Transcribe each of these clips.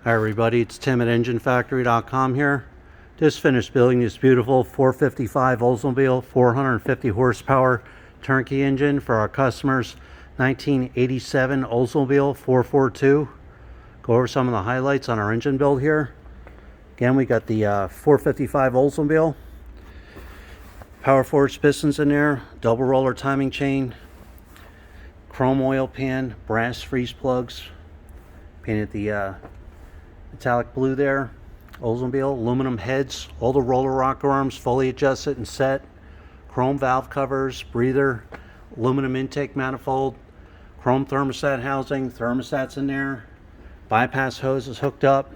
Hi everybody, it's Tim at EngineFactory.com here. Just finished building this beautiful 455 Oldsmobile 450 horsepower turnkey engine for our customers. 1987 Oldsmobile 442. Go over some of the highlights on our engine build here. Again, we got the 455 Oldsmobile. Power forged pistons in there, double roller timing chain, chrome oil pan, brass freeze plugs, painted the metallic blue there. Oldsmobile aluminum heads, all the roller rocker arms fully adjusted and set, chrome valve covers, breather, aluminum intake manifold, chrome thermostat housing, thermostats in there, bypass hoses hooked up,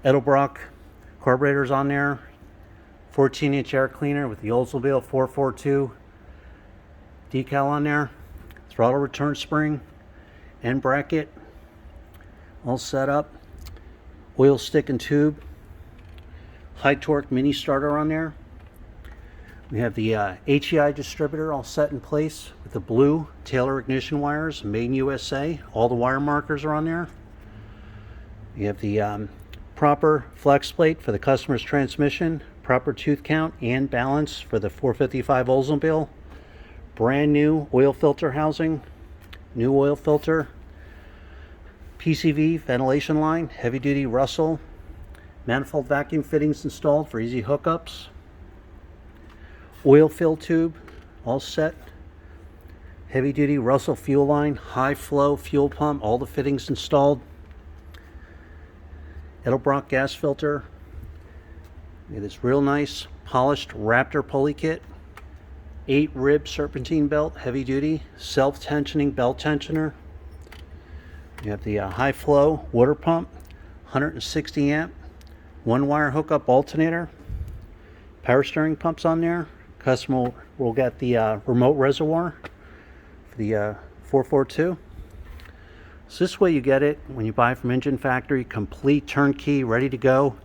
Edelbrock carburetors on there, 14-inch air cleaner with the Oldsmobile 442 decal on there, throttle return spring, end bracket, all set up. Oil stick and tube, high torque mini starter on there. We have the HEI distributor all set in place with the blue Taylor ignition wires, made in USA. All the wire markers are on there. You have the proper flex plate for the customer's transmission, proper tooth count and balance for the 455 Oldsmobile. Brand new oil filter housing, new oil filter. PCV ventilation line, heavy duty Russell, manifold vacuum fittings installed for easy hookups, oil fill tube all set, heavy duty Russell fuel line, high flow fuel pump, all the fittings installed, Edelbrock gas filter. We have this real nice polished Raptor pulley kit, 8 rib serpentine belt, heavy duty, self tensioning belt tensioner. You have the high flow water pump, 160 amp, 1-wire hookup alternator, power steering pumps on there. Customer will get the remote reservoir for the 442. So this way you get it when you buy from Engine Factory, complete turnkey, ready to go.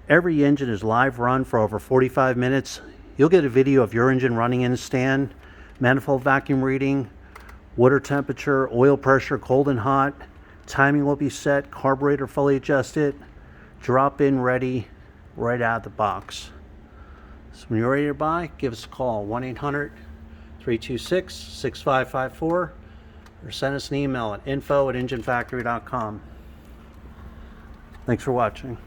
Every engine is live run for over 45 minutes. You'll get a video of your engine running in a stand, manifold vacuum reading, water temperature, oil pressure, cold and hot. Timing will be set, carburetor fully adjusted, drop in ready, right out of the box. So when you're ready to buy, give us a call, 1-800-326-6554, or send us an email at info@enginefactory.com. Thanks for watching.